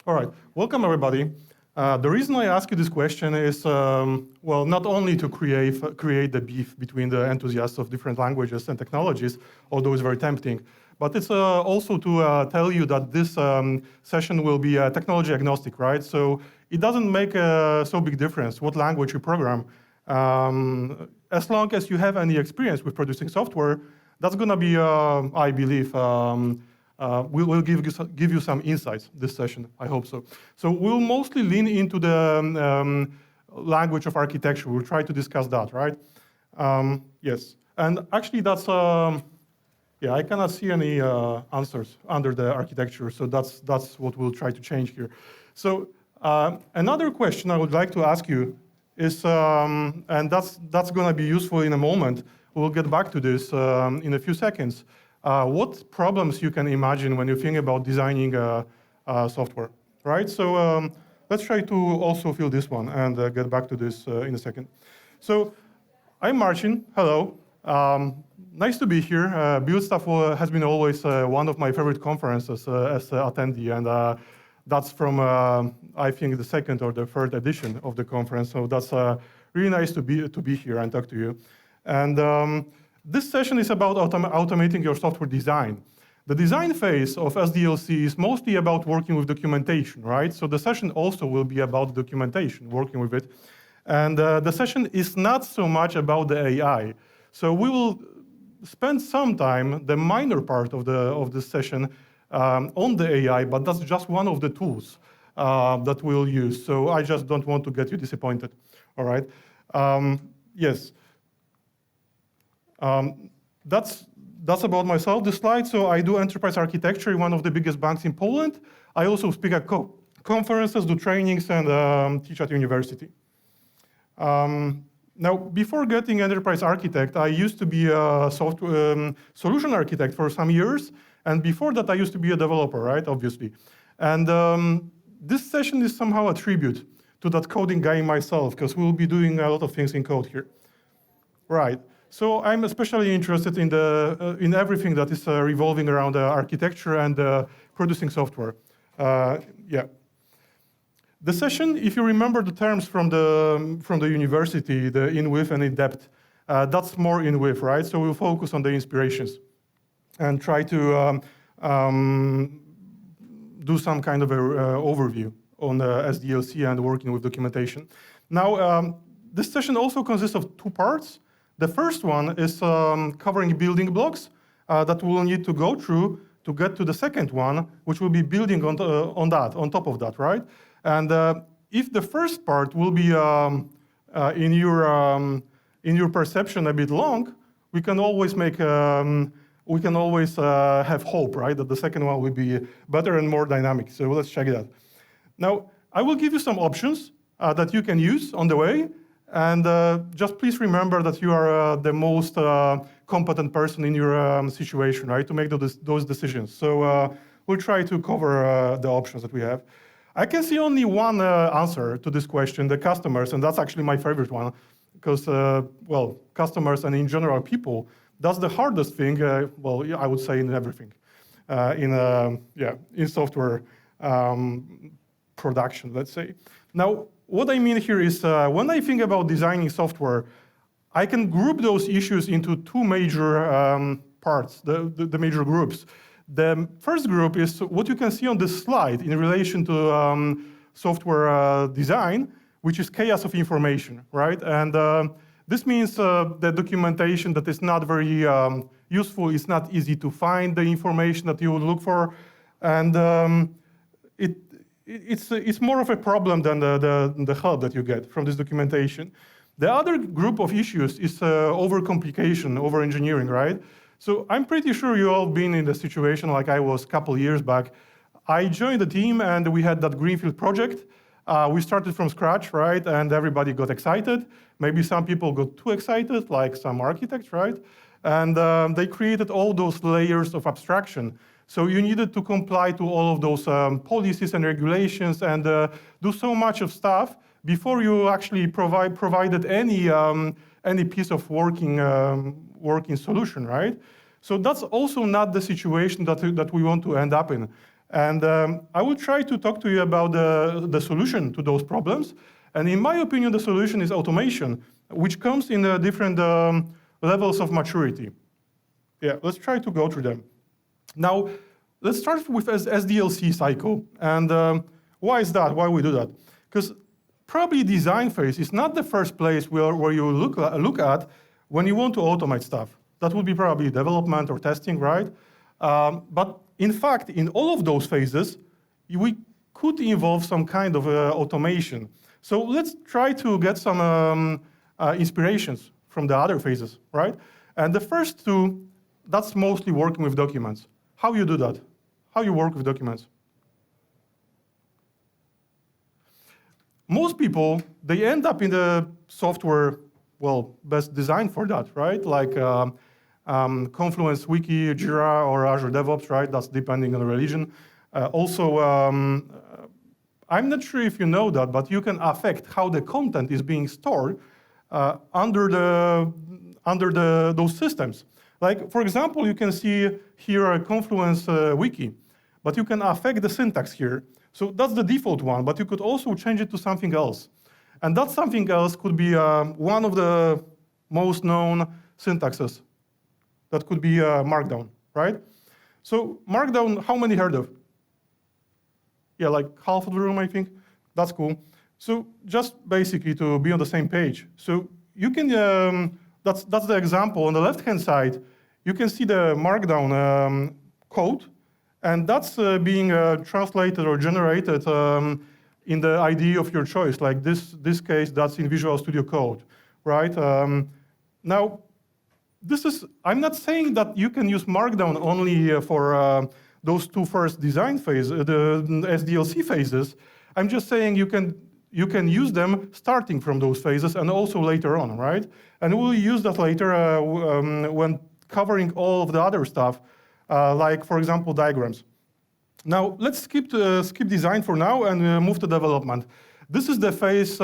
All right, welcome everybody. The reason I ask you this question is, well, not only to create the beef between the enthusiasts of different languages and technologies, although it's very tempting, but it's also to tell you that this session will be technology agnostic, right? So it doesn't make so big difference what language you program. As long as you have any experience with producing software, that's gonna be, I believe, we'll give you some insights this session, I hope so. So we'll mostly lean into the language of architecture. We'll try to discuss that, right? Yes, and actually that's, yeah, I cannot see any answers under the architecture, so that's what we'll try to change here. So another question I would like to ask you is, and that's gonna be useful in a moment, we'll get back to this in a few seconds. What problems you can imagine when you think about designing software, right? So let's try to also fill this one and get back to this in a second. So I'm Marcin, hello. Nice to be here. Build Stuff has been always one of my favorite conferences as an attendee, and that's from, I think, the second or the third edition of the conference, so that's really nice to be here and talk to you. And this session is about automating your software design. The design phase of SDLC is mostly about working with documentation, right? So the session also will be about documentation, working with it. And the session is not so much about the AI. So we will spend some time, the minor part of the session, on the AI, but that's just one of the tools that we'll use. So I just don't want to get you disappointed, all right? Yes. That's about myself, this slide. So I do enterprise architecture in one of the biggest banks in Poland. I also speak at conferences, do trainings, and teach at university. Now, before getting enterprise architect, I used to be a software solution architect for some years. And before that, I used to be a developer, right, obviously. And this session is somehow a tribute to that coding guy myself, because we'll be doing a lot of things in code here. Right. So I'm especially interested in everything that is revolving around architecture and producing software. Yeah. The session, if you remember the terms from the university, the in with and in depth, that's more in with, right? So we'll focus on the inspirations and try to do some kind of an overview on the SDLC and working with documentation. Now, this session also consists of two parts. The first one is covering building blocks that we'll need to go through to get to the second one, which will be building on top of that, right? And if the first part will be in your perception a bit long, we can always make have hope, right? That the second one will be better and more dynamic. So let's check it out. Now, I will give you some options that you can use on the way. And just please remember that you are the most competent person in your situation, right, to make those decisions. So we'll try to cover the options that we have. I can see only one answer to this question, the customers, and that's actually my favorite one, because, well, customers and in general people, that's the hardest thing, well, I would say in everything, in software production, let's say. Now, what I mean here is when I think about designing software, I can group those issues into two major parts, the major groups. The first group is what you can see on this slide in relation to software design, which is chaos of information, right? And this means the documentation that is not very useful, it's not easy to find the information that you would look for, and it's more of a problem than the help that you get from this documentation. The other group of issues is overcomplication, over-engineering, right? So I'm pretty sure you all been in the situation like I was a couple years back. I joined the team and we had that greenfield project. We started from scratch, right? And everybody got excited. Maybe some people got too excited, like some architects, right? And they created all those layers of abstraction. So you needed to comply to all of those policies and regulations and do so much of stuff before you actually provided any piece of working solution, right? So that's also not the situation that we want to end up in. And I will try to talk to you about the solution to those problems. And in my opinion, the solution is automation, which comes in different levels of maturity. Yeah, let's try to go through them. Now, let's start with SDLC cycle. And why is that? Why we do that? Because probably design phase is not the first place where you look at when you want to automate stuff. That would be probably development or testing, right? But in fact, in all of those phases, we could involve some kind of automation. So let's try to get some inspirations from the other phases, right? And the first two, that's mostly working with documents. How you do that? How you work with documents? Most people, they end up in the software, well, best designed for that, right? Like Confluence Wiki, Jira, or Azure DevOps, right? That's depending on the religion. Also, I'm not sure if you know that, but you can affect how the content is being stored under those systems. Like, for example, you can see here a Confluence Wiki, but you can affect the syntax here. So that's the default one, but you could also change it to something else. And that something else could be one of the most known syntaxes. That could be Markdown, right? So Markdown, how many heard of? Yeah, like half of the room, I think. That's cool. So just basically to be on the same page. So you can, that's the example. On the left-hand side, you can see the Markdown code, and that's being translated or generated in the IDE of your choice. Like this case, that's in Visual Studio Code, right? Now, I'm not saying that you can use Markdown only for those two first design phases, the SDLC phases. I'm just saying you can use them starting from those phases and also later on, right? And we'll use that later when covering all of the other stuff, like, for example, diagrams. Now, let's skip design for now and move to development. This is the phase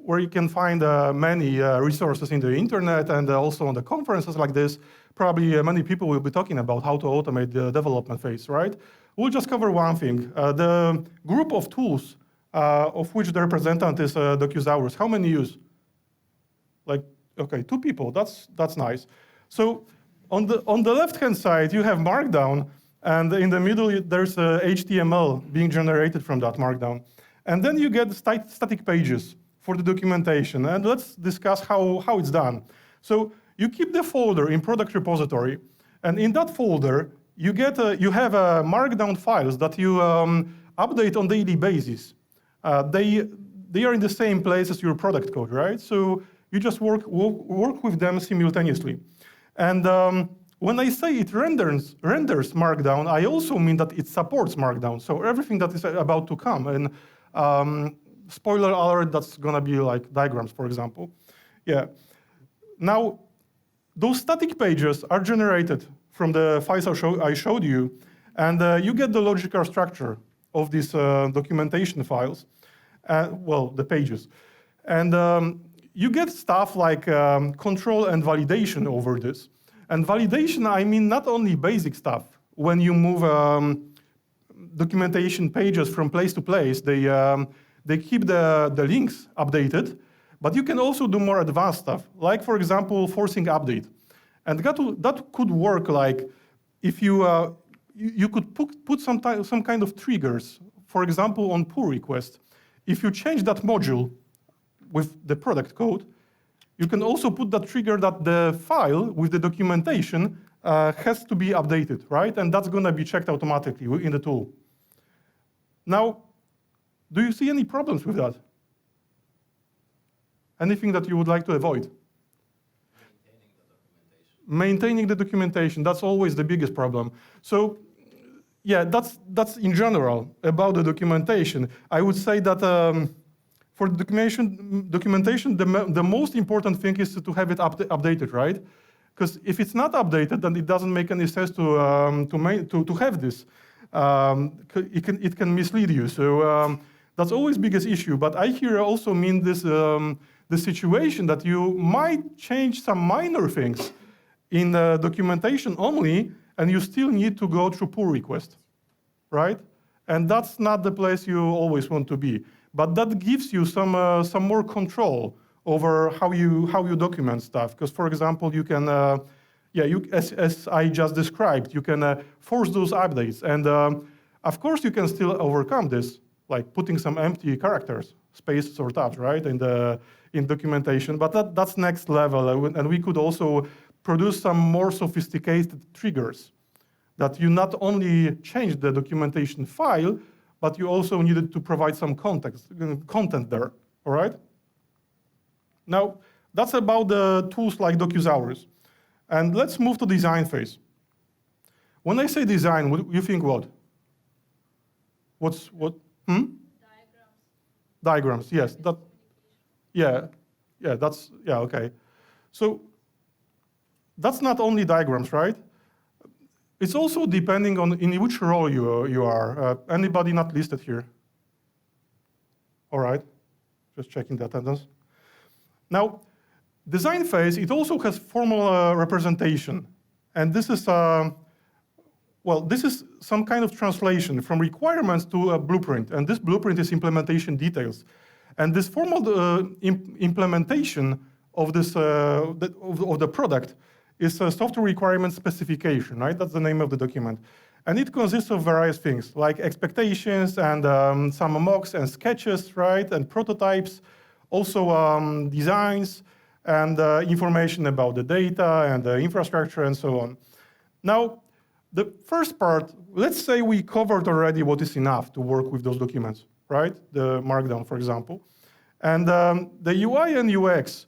where you can find many resources in the internet and also on the conferences like this. Probably many people will be talking about how to automate the development phase, right? We'll just cover one thing. The group of tools of which the representative is Docusaurus. How many use? Like, okay, 2 people, that's nice. So on the left-hand side, you have Markdown, and in the middle, there's HTML being generated from that Markdown. And then you get static pages for the documentation, and let's discuss how it's done. So you keep the folder in product repository, and in that folder, you have Markdown files that you update on daily basis. They are in the same place as your product code, right? So you just work with them simultaneously. And when I say it renders Markdown, I also mean that it supports Markdown. So everything that is about to come, and spoiler alert, that's gonna be like diagrams, for example. Yeah. Now, those static pages are generated from the files I showed you, and you get the logical structure of these documentation files, well, the pages. And you get stuff like control and validation over this. And validation, I mean not only basic stuff. When you move documentation pages from place to place, they keep the links updated, but you can also do more advanced stuff, like, for example, forcing update. And that could work like if you could put some kind of triggers, for example, on pull request. If you change that module with the product code, you can also put that trigger that the file with the documentation has to be updated, right? And that's gonna be checked automatically in the tool. Now, do you see any problems with that? Anything that you would like to avoid? Maintaining the documentation, that's always the biggest problem. So, yeah, that's in general about the documentation. I would say that for the documentation, the most important thing is to have it updated, right? Because if it's not updated, then it doesn't make any sense to have this. It can mislead you. So that's always biggest issue. But I here also mean this the situation that you might change some minor things in documentation only, and you still need to go through pull request, right? And that's not the place you always want to be. But that gives you some more control over how you document stuff. Because, for example, you can, as I just described, you can force those updates. And of course, you can still overcome this, like putting some empty characters, spaces or tabs, right, in documentation. But that's next level. And we could also produce some more sophisticated triggers that you not only change the documentation file, but you also needed to provide some content there, all right? Now, that's about the tools like DocuSaurus. And let's move to design phase. When I say design, you think what? What? Diagrams. Diagrams, yes. Okay. So that's not only diagrams, right? It's also depending on in which role you are. Anybody not listed here? All right, just checking the attendance. Now, design phase, it also has formal representation. And this is, this is some kind of translation from requirements to a blueprint. And this blueprint is implementation details. And this formal implementation of this of the product is a software requirement specification, right? That's the name of the document. And it consists of various things, like expectations and some mocks and sketches, right? And prototypes, also designs and information about the data and the infrastructure and so on. Now, the first part, let's say we covered already what is enough to work with those documents, right? The Markdown, for example. And the UI and UX,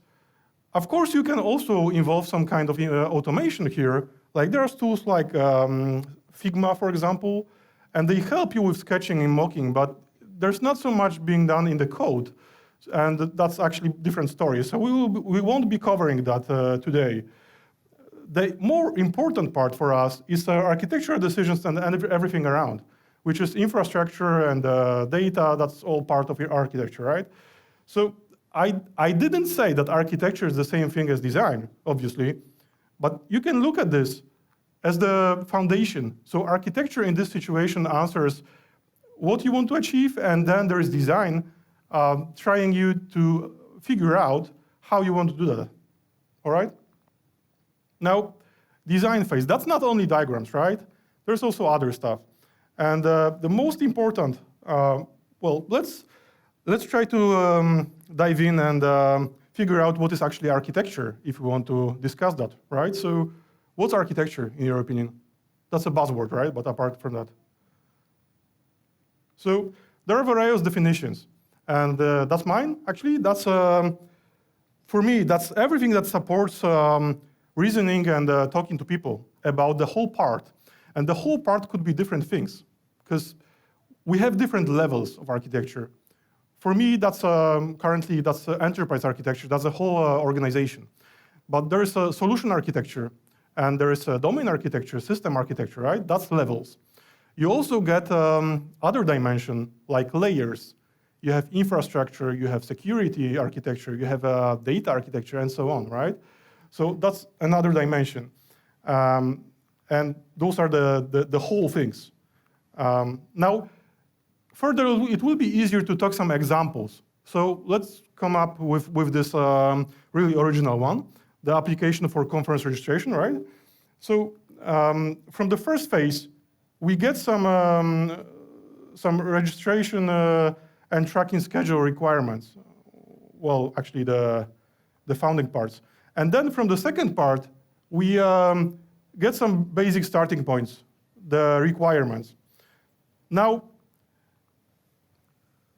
of course, you can also involve some kind of automation here. Like there's tools like Figma, for example, and they help you with sketching and mocking, but there's not so much being done in the code. And that's actually a different story. So we won't be covering that today. The more important part for us is architectural decisions and everything around, which is infrastructure and data. That's all part of your architecture, right? So I didn't say that architecture is the same thing as design, obviously, but you can look at this as the foundation. So architecture in this situation answers what you want to achieve, and then there is design trying you to figure out how you want to do that, all right? Now, design phase, that's not only diagrams, right? There's also other stuff. And the most important, let's try to dive in and figure out what is actually architecture if we want to discuss that, right? So what's architecture in your opinion? That's a buzzword, right? But apart from that. So there are various definitions. And that's mine, actually. That's, for me, that's everything that supports reasoning and talking to people about the whole part. And the whole part could be different things, because we have different levels of architecture. For me, that's currently, that's enterprise architecture. That's a whole organization. But there is a solution architecture, and there is a domain architecture, system architecture, right? That's levels. You also get other dimension, like layers. You have infrastructure, you have security architecture, you have data architecture, and so on, right? So that's another dimension. And those are the whole things. Now, further, it will be easier to talk some examples. So let's come up with this really original one, the application for conference registration, right? So from the first phase, we get some registration and tracking schedule requirements. Well, actually the founding parts. And then from the second part, we get some basic starting points, the requirements. Now,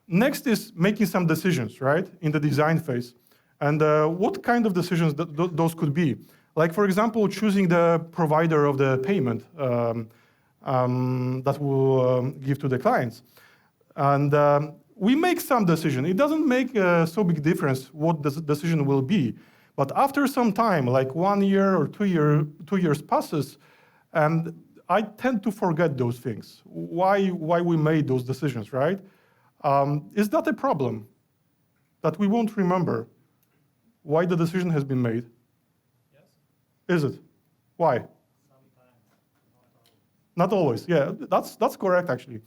next is making some decisions, right, in the design phase. And what kind of decisions those could be? Like, for example, choosing the provider of the payment that we'll give to the clients. And we make some decision. It doesn't make so big difference what the decision will be. But after some time, like 1 year or 2 years passes, and I tend to forget those things. Why we made those decisions, right? Is that a problem? That we won't remember why the decision has been made? Yes. Is it? Why? Sometimes, not always. Not always, yeah, that's correct actually.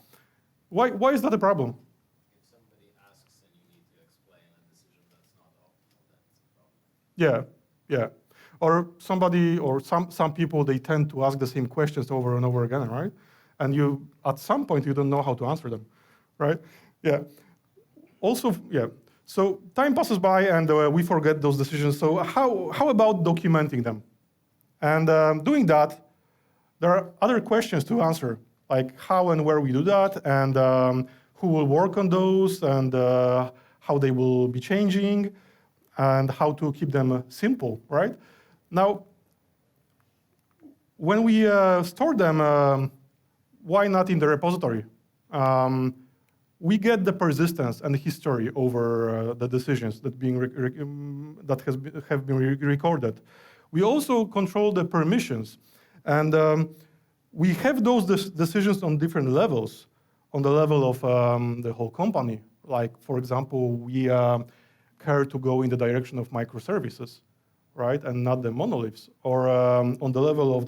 Why is that a problem? If somebody asks and you need to explain a decision that's not optimal, that's a problem. Yeah, yeah. Or somebody, or some people, they tend to ask the same questions over and over again, right? And you, at some point, you don't know how to answer them, right? Yeah. Also, yeah. So time passes by and we forget those decisions. So how about documenting them? And doing that, there are other questions to answer, like how and where we do that, and who will work on those, and how they will be changing, and how to keep them simple, right? Now, when we store them, why not in the repository? We get the persistence and the history over the decisions that have been recorded. We also control the permissions, and we have those decisions on different levels. On the level of the whole company, like for example, we care to go in the direction of microservices, right, and not the monoliths. Or on the level of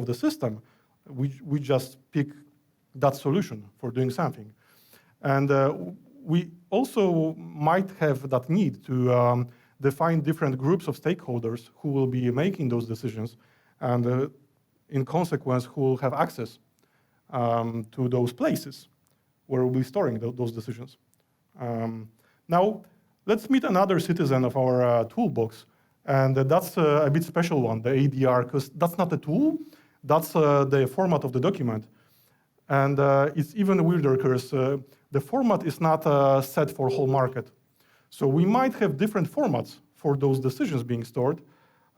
the system, we just pick that solution for doing something. And we also might have that need to define different groups of stakeholders who will be making those decisions, and in consequence, who will have access to those places where we'll be storing those decisions. Now, let's meet another citizen of our toolbox, and that's a bit special one, the ADR, because that's not a tool, that's the format of the document. And it's even weirder because the format is not set for whole market. So we might have different formats for those decisions being stored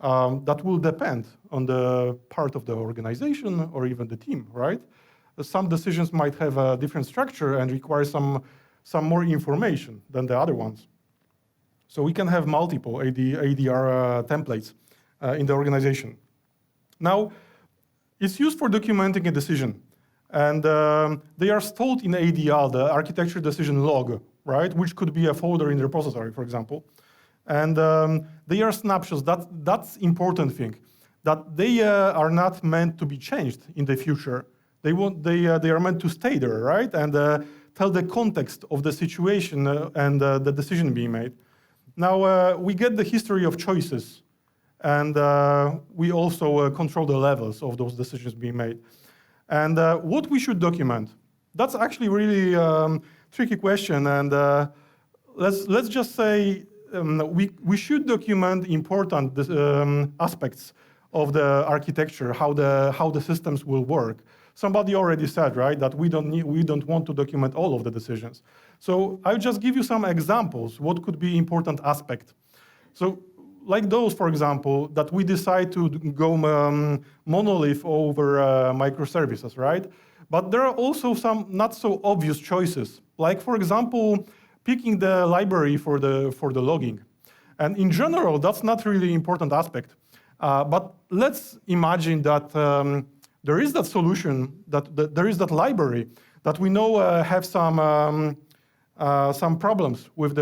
that will depend on the part of the organization or even the team, right? Some decisions might have a different structure and require some more information than the other ones. So we can have multiple ADR templates in the organization. Now, it's used for documenting a decision. And they are stored in ADL, the architecture decision log, right? Which could be a folder in the repository, for example. And they are snapshots. That's important thing, that they are not meant to be changed in the future. They are meant to stay there, right? And tell the context of the situation and the decision being made. Now, we get the history of choices, and we also control the levels of those decisions being made. And what we should document? That's actually really tricky question, and let's just say we should document important aspects of the architecture, how the systems will work. Somebody already said, right, that we don't want to document all of the decisions. So I'll just give you some examples, what could be important aspect. So like those, for example, that we decide to go monolith over microservices, right? But there are also some not so obvious choices, like for example, picking the library for the logging. And in general, that's not really important aspect. But let's imagine that there is that solution, that there is that library that we know have some problems with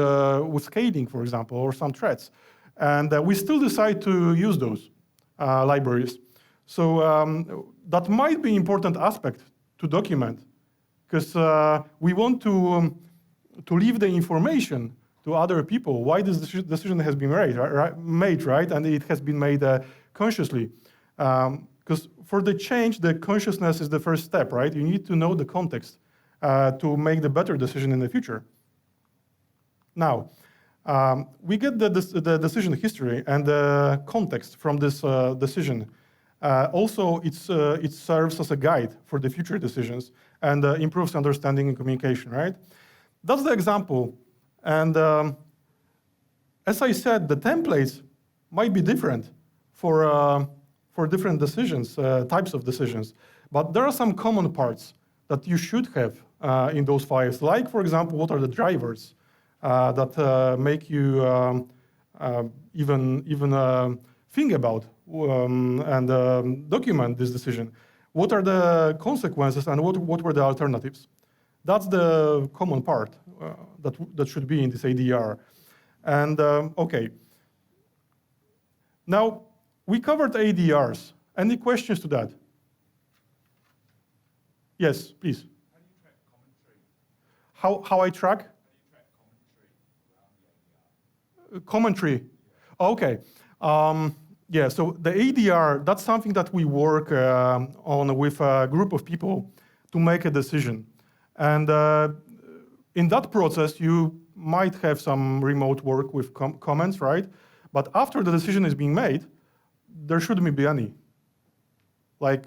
scaling, for example, or some threats. And we still decide to use those libraries. So that might be an important aspect to document, because we want to leave the information to other people why this decision has been made, right? And it has been made consciously. Because for the change, the consciousness is the first step, right? You need to know the context to make the better decision in the future. Now, we get the decision history and the context from this decision. Also, it serves as a guide for the future decisions and improves understanding and communication, right? That's the example. And as I said, the templates might be different for different decisions, types of decisions. But there are some common parts that you should have in those files. Like, for example, what are the drivers that make you even think about and document this decision? What are the consequences and what were the alternatives? That's the common part that should be in this ADR. And okay. Now, we covered ADRs. Any questions to that? Yes, please. How do you track commentary? How I track? How do you track commentary around the ADR? Commentary. Okay. Yeah, so the ADR, that's something that we work on with a group of people to make a decision. And in that process, you might have some remote work with comments, right? But after the decision is being made, there shouldn't be any. Like,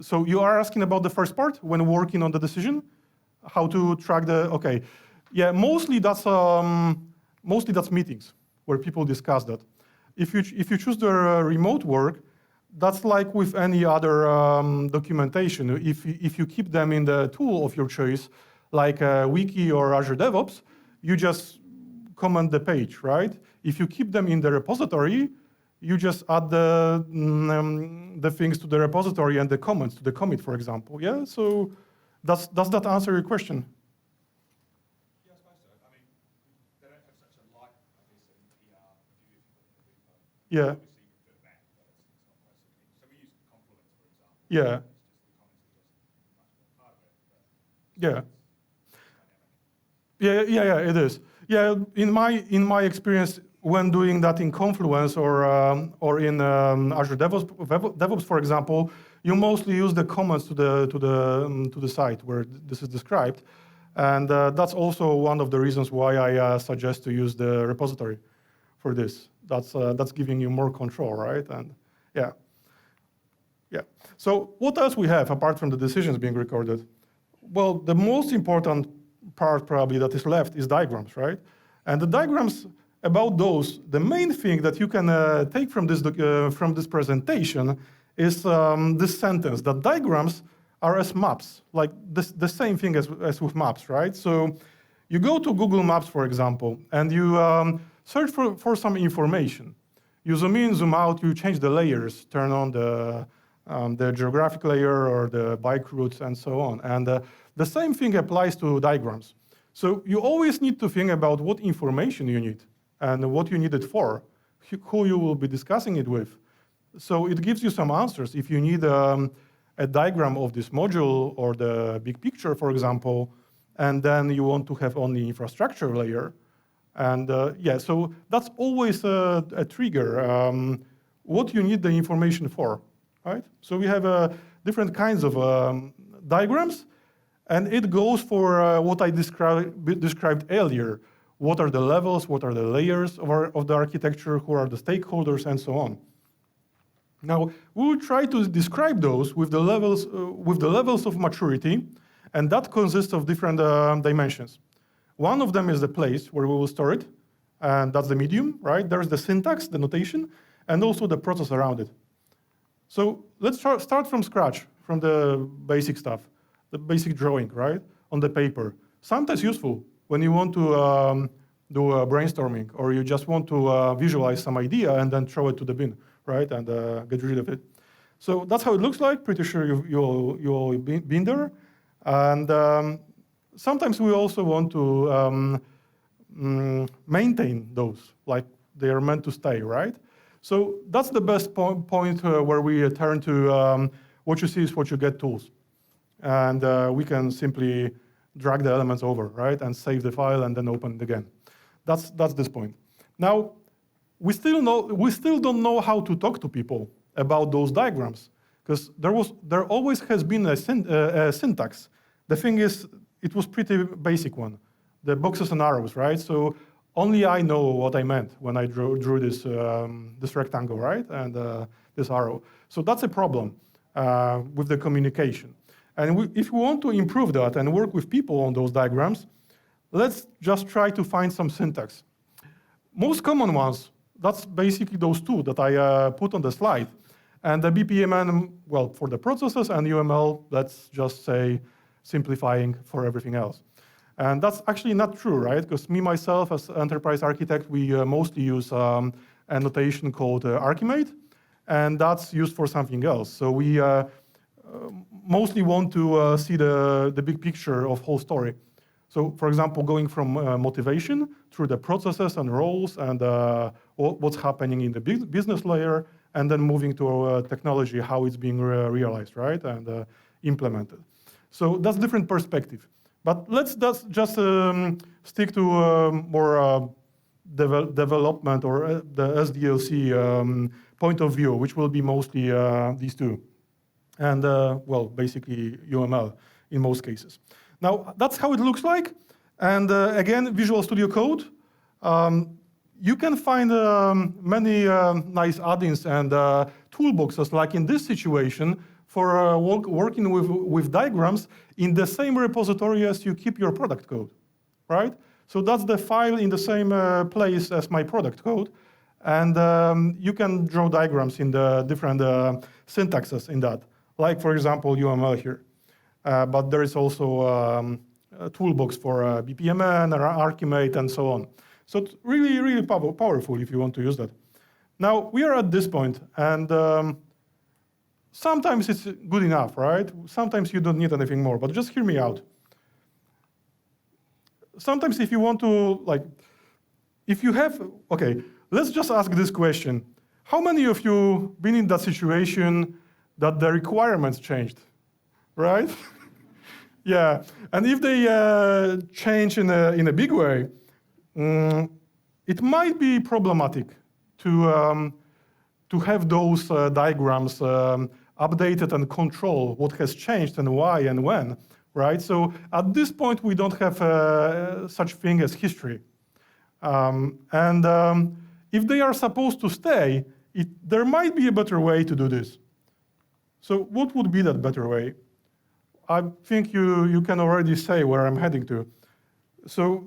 so you are asking about the first part when working on the decision, how to track the, okay. Yeah, mostly that's meetings where people discuss that. If you choose the remote work, that's like with any other documentation. If you keep them in the tool of your choice, like Wiki or Azure DevOps, you just comment the page, right? If you keep them in the repository, you just add the things to the repository and the comments to the commit, for example. Yeah. So does that answer your question? Yeah, I suppose so. I mean, they don't have such a light, I guess, in PR view if you put it in the repo. Yeah. Obviously, you refer back, but it's not quite so clean. So we use Confluence, for example. Yeah. It's just the comments are just much more part of it. But Yeah. dynamic. Yeah, it is. Yeah, in my experience, when doing that in Confluence or in Azure DevOps, for example, you mostly use the comments to the site where this is described, and that's also one of the reasons why I suggest to use the repository for this. That's giving you more control, right? And yeah. So what else we have apart from the decisions being recorded? Well, the most important part probably that is left is diagrams, right? And the diagrams, about those, the main thing that you can take from this presentation is this sentence, that diagrams are as maps, like the same thing as with maps, right? So you go to Google Maps, for example, and you search for some information. You zoom in, zoom out, you change the layers, turn on the geographic layer or the bike routes and so on. And the same thing applies to diagrams. So you always need to think about what information you need and what you need it for, who you will be discussing it with. So it gives you some answers. If you need a diagram of this module or the big picture, for example, and then you want to have only infrastructure layer. And yeah, so that's always a trigger, what you need the information for, right? So we have different kinds of diagrams, and it goes for what I described earlier. What are the levels, what are the layers of the architecture, who are the stakeholders, and so on. Now, we will try to describe those with the levels of maturity, and that consists of different dimensions. One of them is the place where we will store it, and that's the medium, right? There's the syntax, the notation, and also the process around it. So let's start from scratch, from the basic stuff, the basic drawing, right, on the paper. Sometimes useful when you want to do a brainstorming, or you just want to visualize some idea and then throw it to the bin, right, and get rid of it. So that's how it looks like. Pretty sure you've all been there. And sometimes we also want to maintain those, like they are meant to stay, right? So that's the best point where we turn to what you see is what you get tools. And we can simply drag the elements over, right, and save the file and then open it again. That's this point. Now, we still don't know how to talk to people about those diagrams, because there always has been a syntax. The thing is, it was pretty basic one, the boxes and arrows, right? So only I know what I meant when I drew this rectangle, right, and this arrow. So that's a problem with the communication. And if we want to improve that and work with people on those diagrams, let's just try to find some syntax. Most common ones, that's basically those two that I put on the slide. And the BPMN, well, for the processes, and UML, let's just say simplifying for everything else. And that's actually not true, right? Because me, myself, as enterprise architect, we mostly use a notation called Archimate, and that's used for something else. So we mostly want to see the big picture of whole story. So, for example, going from motivation through the processes and roles and what's happening in the business layer, and then moving to technology, how it's being realized, right, and implemented. So that's different perspective. But let's just stick to more development or the SDLC point of view, which will be mostly these two. And, well, basically UML in most cases. Now, that's how it looks like. And again, Visual Studio Code. You can find many nice add-ins and toolboxes, like in this situation, for working with diagrams in the same repository as you keep your product code, right? So that's the file in the same place as my product code. And you can draw diagrams in the different syntaxes in that, like, for example, UML here. But there is also a toolbox for BPMN, Archimate, and so on. So it's really, really powerful if you want to use that. Now, we are at this point, and sometimes it's good enough, right? Sometimes you don't need anything more, but just hear me out. Sometimes if you want to, like, if you have, okay, let's just ask this question. How many of you been in that situation that the requirements changed, right? Yeah, and if they change in a big way, it might be problematic to have those diagrams updated and control what has changed and why and when, right? So at this point, we don't have such thing as history. If they are supposed to stay, there might be a better way to do this. So what would be that better way? I think you can already say where I'm heading to. So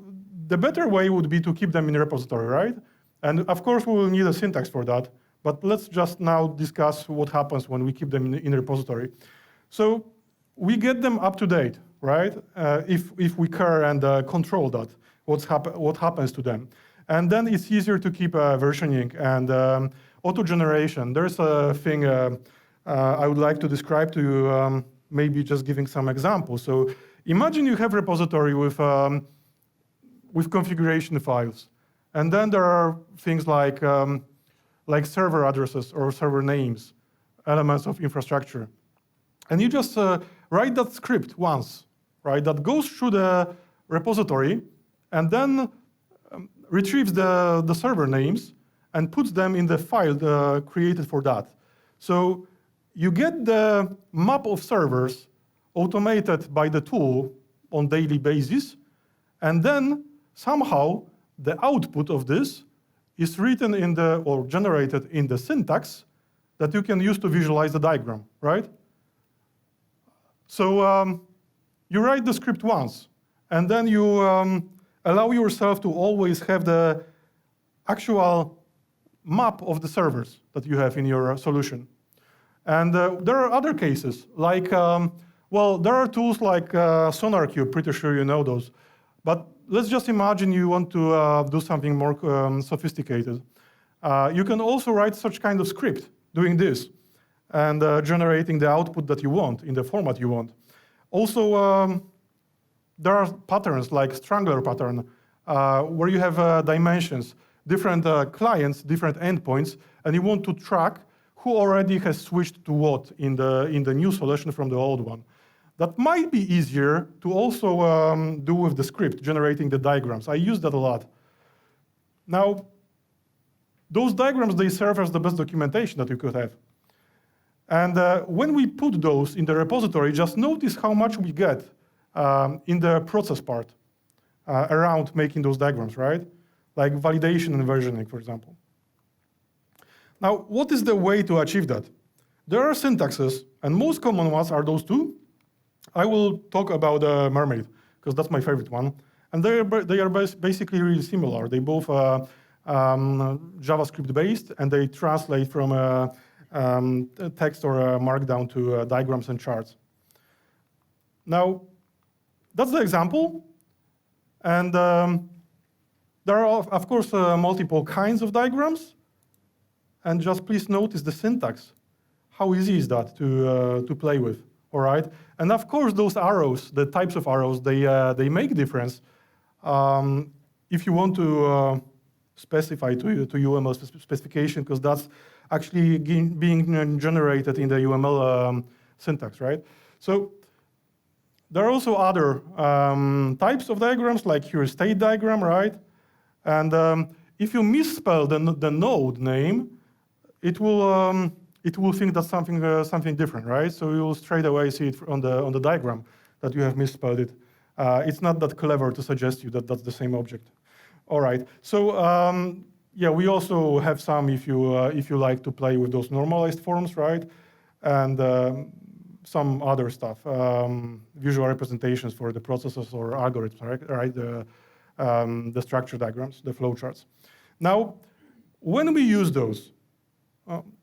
the better way would be to keep them in a repository, right? And of course, we will need a syntax for that. But let's just now discuss what happens when we keep them in a repository. So we get them up to date, right? If we care and control that, what happens to them. And then it's easier to keep versioning and auto-generation. There's a thing I would like to describe to you, maybe just giving some examples. So imagine you have a repository with configuration files. And then there are things like server addresses or server names, elements of infrastructure. And you just write that script once, right? That goes through the repository and then retrieves the server names and puts them in the file created for that. So you get the map of servers automated by the tool on daily basis, and then somehow the output of this is written in or generated in the syntax that you can use to visualize the diagram, right? So you write the script once, and then you allow yourself to always have the actual map of the servers that you have in your solution. And there are other cases, like, well, there are tools like SonarQube, pretty sure you know those. But let's just imagine you want to do something more sophisticated. You can also write such kind of script doing this and generating the output that you want in the format you want. Also, there are patterns like Strangler pattern, where you have dimensions, different clients, different endpoints, and you want to track who already has switched to what in the new solution from the old one. That might be easier to also do with the script, generating the diagrams. I use that a lot. Now, those diagrams, they serve as the best documentation that you could have. And when we put those in the repository, just notice how much we get in the process part around making those diagrams, right? Like validation and versioning, for example. Now, what is the way to achieve that? There are syntaxes, and most common ones are those two. I will talk about Mermaid, because that's my favorite one. And they are basically really similar. They both are JavaScript-based, and they translate from text or Markdown to diagrams and charts. Now, that's the example. And there are, of course, multiple kinds of diagrams. And just please notice the syntax. How easy is that to play with, all right? And of course, those arrows, the types of arrows, they make a difference. If you want to specify to UML specification, because that's actually being generated in the UML syntax, right? So there are also other types of diagrams, like here state diagram, right? And if you misspell the node name, it will think that's something different, right? So you will straight away see it on the diagram that you have misspelled it. It's not that clever to suggest you that that's the same object. All right. So yeah, we also have some if you like to play with those normalized forms, right? And some other stuff, visual representations for the processes or algorithms, right? The structure diagrams, the flowcharts. Now, when we use those,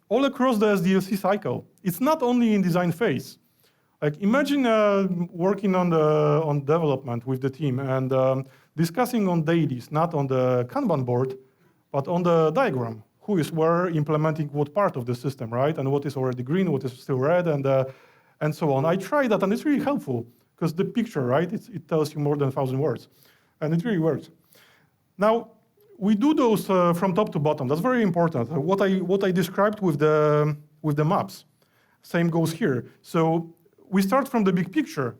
all across the SDLC cycle, it's not only in design phase. Like imagine working on development with the team and discussing on dailies, not on the Kanban board, but on the diagram. Who is where, implementing what part of the system, right? And what is already green, what is still red, and so on. I tried that, and it's really helpful because the picture, right? It tells you more than 1,000 words, and it really works. Now, we do those from top to bottom. That's very important. What I described with the maps, same goes here. So we start from the big picture,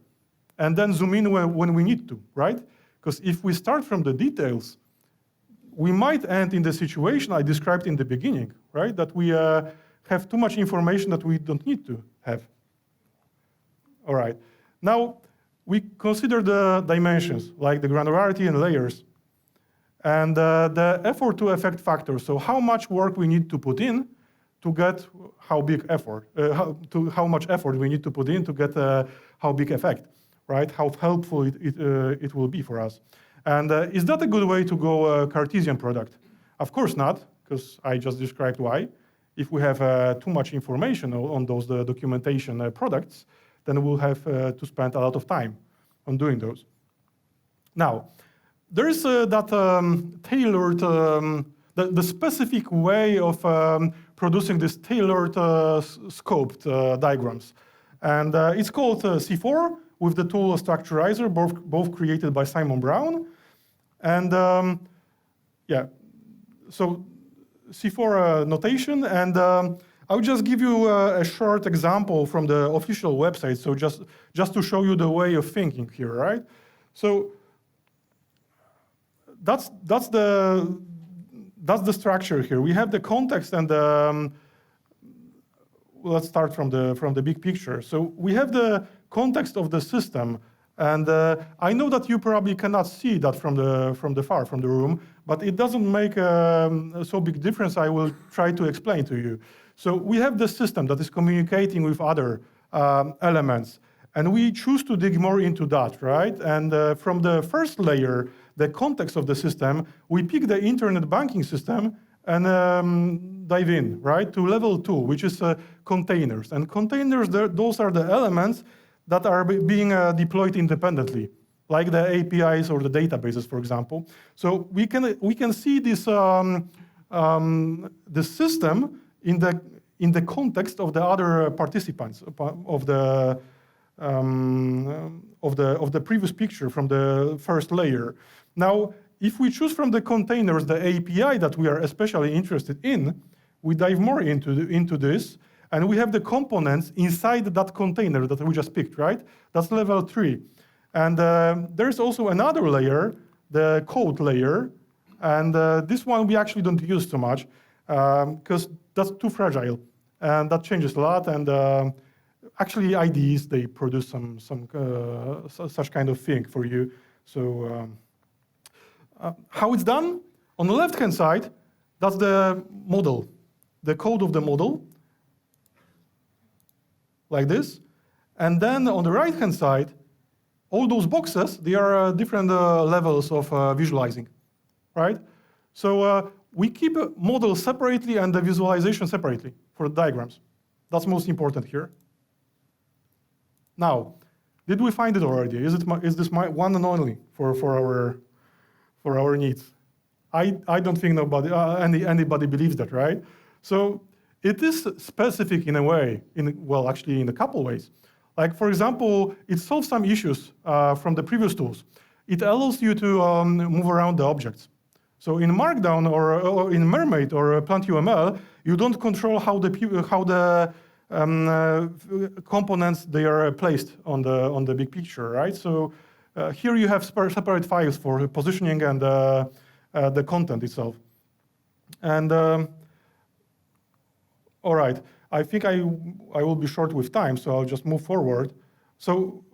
and then zoom in when we need to, right? Because if we start from the details, we might end in the situation I described in the beginning, right? That we have too much information that we don't need to have. All right. Now, we consider the dimensions, like the granularity and layers, and the effort to effect factor. So how much work we need to put in to get how big effort, how much effort we need to put in to get how big effect, right? How helpful it will be for us. And is that a good way to go Cartesian product? Of course not, because I just described why. If we have too much information on those documentation products, then we'll have to spend a lot of time on doing those. Now, there is that tailored, the specific way of producing this tailored scoped diagrams. And it's called C4 with the tool Structurizr, both created by Simon Brown. And yeah, so C4 notation, and I'll just give you a short example from the official website, so just to show you the way of thinking here, right? So that's the structure here. We have the context and let's start from the big picture. So we have the context of the system, and I know that you probably cannot see that from the room, but it doesn't make so big difference. I will try to explain to you. So we have the system that is communicating with other elements, and we choose to dig more into that, right? And from the first layer, the context of the system, we pick the internet banking system and dive in, right, to level 2, which is containers. And containers, those are the elements that are being deployed independently, like the APIs or the databases, for example. So we can see this the system in the context of the other participants of the previous picture from the first layer. Now, if we choose from the containers the API that we are especially interested in, we dive more into this, and we have the components inside that container that we just picked, right? That's level 3. And there's also another layer, the code layer, and this one we actually don't use so much because that's too fragile, and that changes a lot. And actually, IDEs, they produce some such kind of thing for you. So how it's done? On the left-hand side, that's the model, the code of the model, like this. And then on the right-hand side, all those boxes, they are different levels of visualizing, right? So we keep a model separately and the visualization separately for the diagrams. That's most important here. Now, did we find it already? Is this my one and only for our needs? I don't think anybody believes that, right? So it is specific in a way, actually in a couple ways. Like, for example, it solves some issues from the previous tools. It allows you to move around the objects. So in Markdown or in Mermaid or PlantUML, you don't control how the components they are placed on the big picture, right? So here you have separate files for positioning and the content itself. And all right, I think I will be short with time, so I'll just move forward. So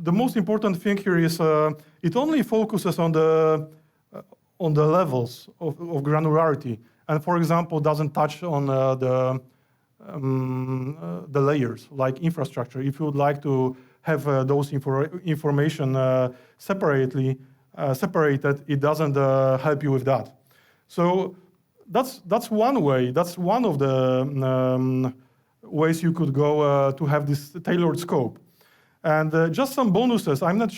the most important thing here is it only focuses on the levels of granularity, and for example, doesn't touch on the layers like infrastructure. If you would like to have those information separated, it doesn't help you with that. So that's one way. That's one of the ways you could go to have this tailored scope. And just some bonuses. I'm not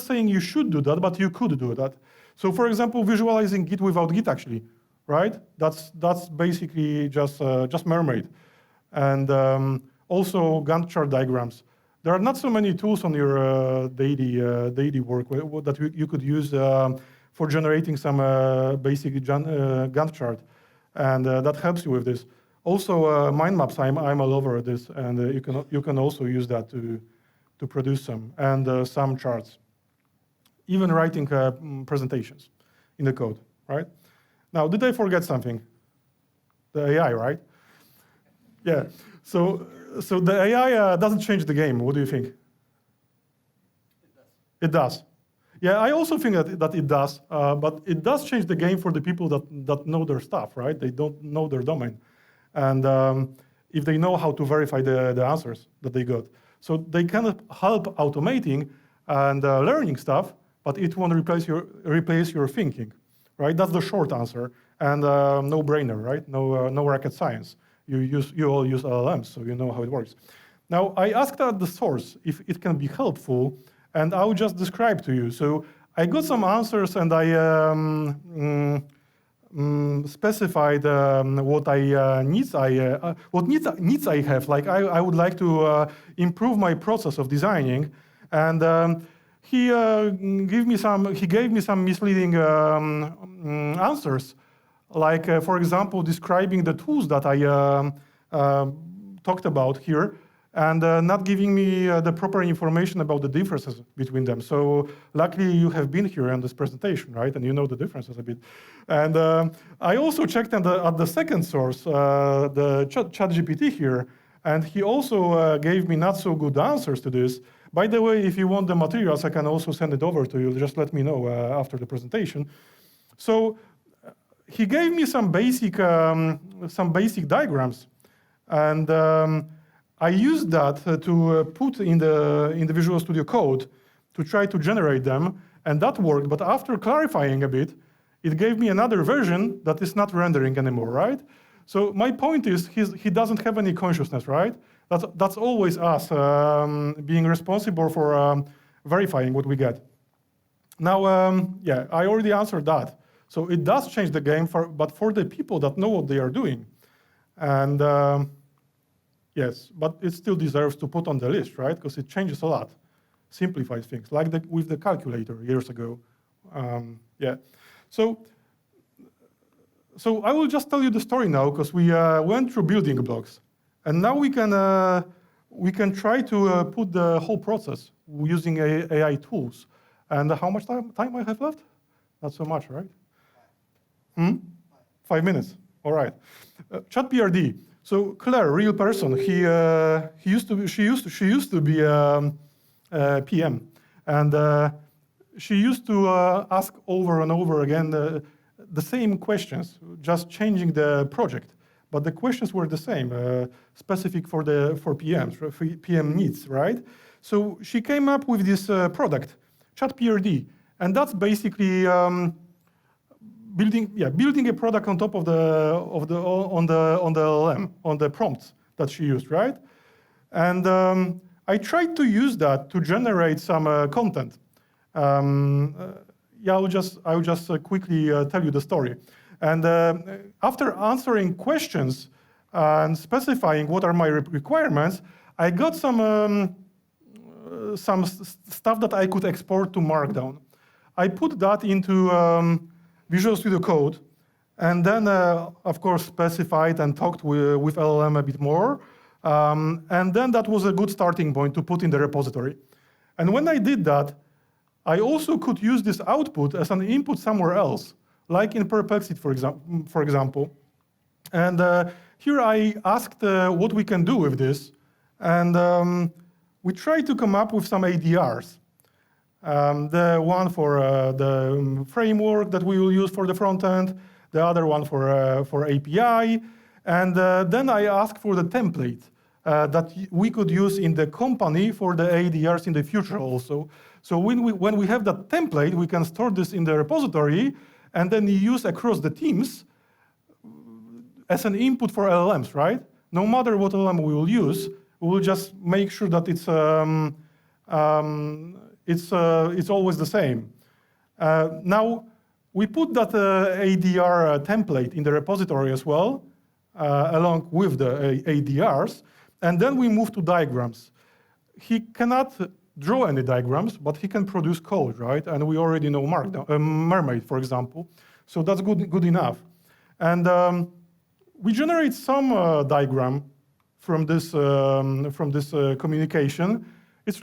saying you should do that, but you could do that. So, for example, visualizing Git without Git, actually, right? That's basically just Mermaid, and also Gantt chart diagrams. There are not so many tools on your daily work that you could use for generating some basic Gantt chart, and that helps you with this. Also, mind maps. I'm all over this, and you can also use that to produce some and some charts. Even writing presentations in the code, right? Now, did I forget something? The AI, right? Yeah. So the AI doesn't change the game. What do you think? It does. Yeah, I also think that it does, but it does change the game for the people that know their stuff, right? They don't know their domain. And if they know how to verify the answers that they got. So they can help automating and learning stuff, but it won't replace your thinking, right? That's the short answer, and no brainer, right? No rocket science. You all use LLMs, so you know how it works. Now I asked at the source if it can be helpful, and I'll just describe to you. So I got some answers, and I specified what needs I have. Like I would like to improve my process of designing, and he gave me some misleading answers, like for example, describing the tools that I talked about here, and not giving me the proper information about the differences between them. So luckily you have been here in this presentation, right? And you know the differences a bit. And I also checked at the second source, the ChatGPT here, and he also gave me not so good answers to this. By the way, if you want the materials, I can also send it over to you. Just let me know after the presentation. So he gave me some basic diagrams, and I used that to put in the Visual Studio Code to try to generate them, and that worked. But after clarifying a bit, it gave me another version that is not rendering anymore, right? So my point is, he doesn't have any consciousness, right? That's always us being responsible for verifying what we get. Now, yeah, I already answered that. So it does change the game, but for the people that know what they are doing. And yes, but it still deserves to put on the list, right? Because it changes a lot, simplifies things, like with the calculator years ago. Yeah. So I will just tell you the story now, because we went through building blocks. And now we can try to put the whole process using AI tools. And how much time I have left? Not so much, right? 5 minutes. All right. ChatPRD. So Claire, real person. She used to be PM, and she used to ask over and over again the same questions, just changing the project. But the questions were the same, specific for PMs, for PM needs, right? So she came up with this product, ChatPRD, and that's basically building a product on top of the LLM, on the prompts that she used, right? And I tried to use that to generate some content. Yeah, I'll just quickly tell you the story. And after answering questions and specifying what are my requirements, I got some stuff that I could export to Markdown. I put that into Visual Studio Code, and then, of course, specified and talked with LLM a bit more. And then that was a good starting point to put in the repository. And when I did that, I also could use this output as an input somewhere else, like in Perplexity, for example. And here I asked what we can do with this. And we tried to come up with some ADRs. The one for the framework that we will use for the front end, the other one for API. And then I asked for the template that we could use in the company for the ADRs in the future also. So when we have that template, we can store this in the repository and then use across the teams as an input for LLMs, right? No matter what LLM we will use, we will just make sure that it's always the same. Now, we put that ADR template in the repository as well, along with the ADRs, and then we move to diagrams. He cannot draw any diagrams, but he can produce code, right? And we already know Markdown, Mermaid, for example. So that's good enough. And we generate some diagram from this communication. It's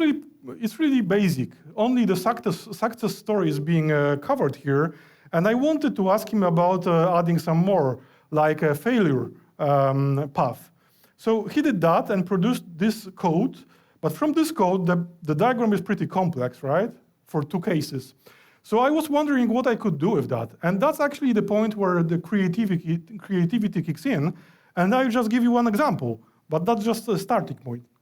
really basic. Only the success story is being covered here. And I wanted to ask him about adding some more, like a failure path. So he did that and produced this code. But from this code, the diagram is pretty complex, right? For two cases. So I was wondering what I could do with that. And that's actually the point where the creativity kicks in. And I'll just give you one example. But that's just a starting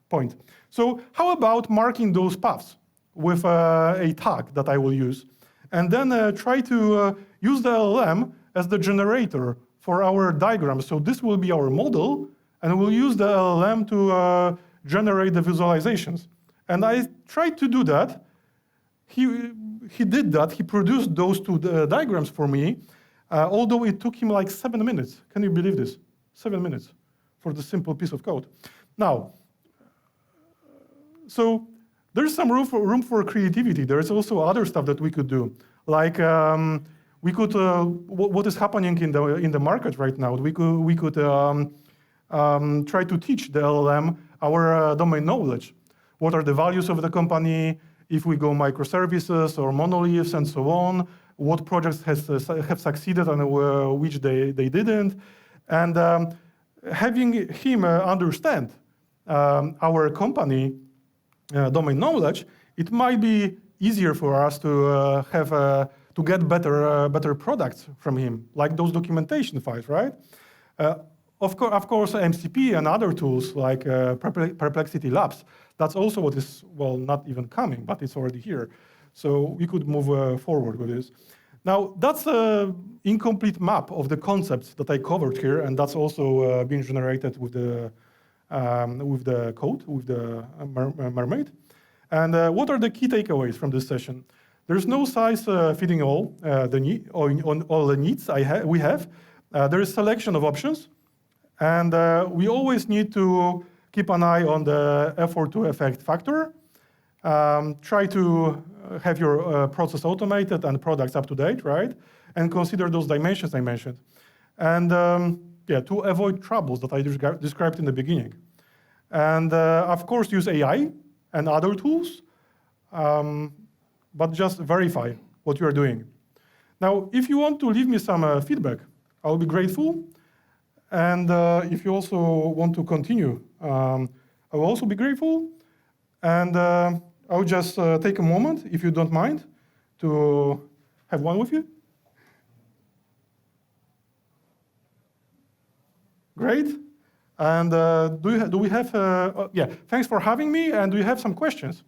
point. So how about marking those paths with a tag that I will use? And then try to use the LLM as the generator for our diagram. So this will be our model, and we'll use the LLM to generate the visualizations. And I tried to do that. He did that. He produced those two diagrams for me, although it took him like 7 minutes. Can you believe this? 7 minutes for the simple piece of code. Now, so there's some room for creativity. There is also other stuff that we could do. Like we could, what is happening in the market right now? We could try to teach the LLM our domain knowledge. What are the values of the company? If we go microservices or monoliths and so on, what projects have succeeded and which they didn't, and having him understand our company domain knowledge, it might be easier for us to to get better products from him, like those documentation files, right? Of course, MCP and other tools like Perplexity Labs, that's also what is, well, not even coming, but it's already here. So we could move forward with this. Now, that's an incomplete map of the concepts that I covered here, and that's also being generated with the code, with the Mermaid. And what are the key takeaways from this session? There's no size fitting all all the needs we have. There is selection of options, and we always need to keep an eye on the effort to effect factor. Try to have your process automated and products up to date, right? And consider those dimensions I mentioned. And to avoid troubles that I described in the beginning. And of course, use AI and other tools, but just verify what you are doing. Now, if you want to leave me some feedback, I'll be grateful. And if you also want to continue, I will also be grateful. And I'll just take a moment, if you don't mind, to have one with you. Great. And do we have, yeah, thanks for having me. And do you have some questions?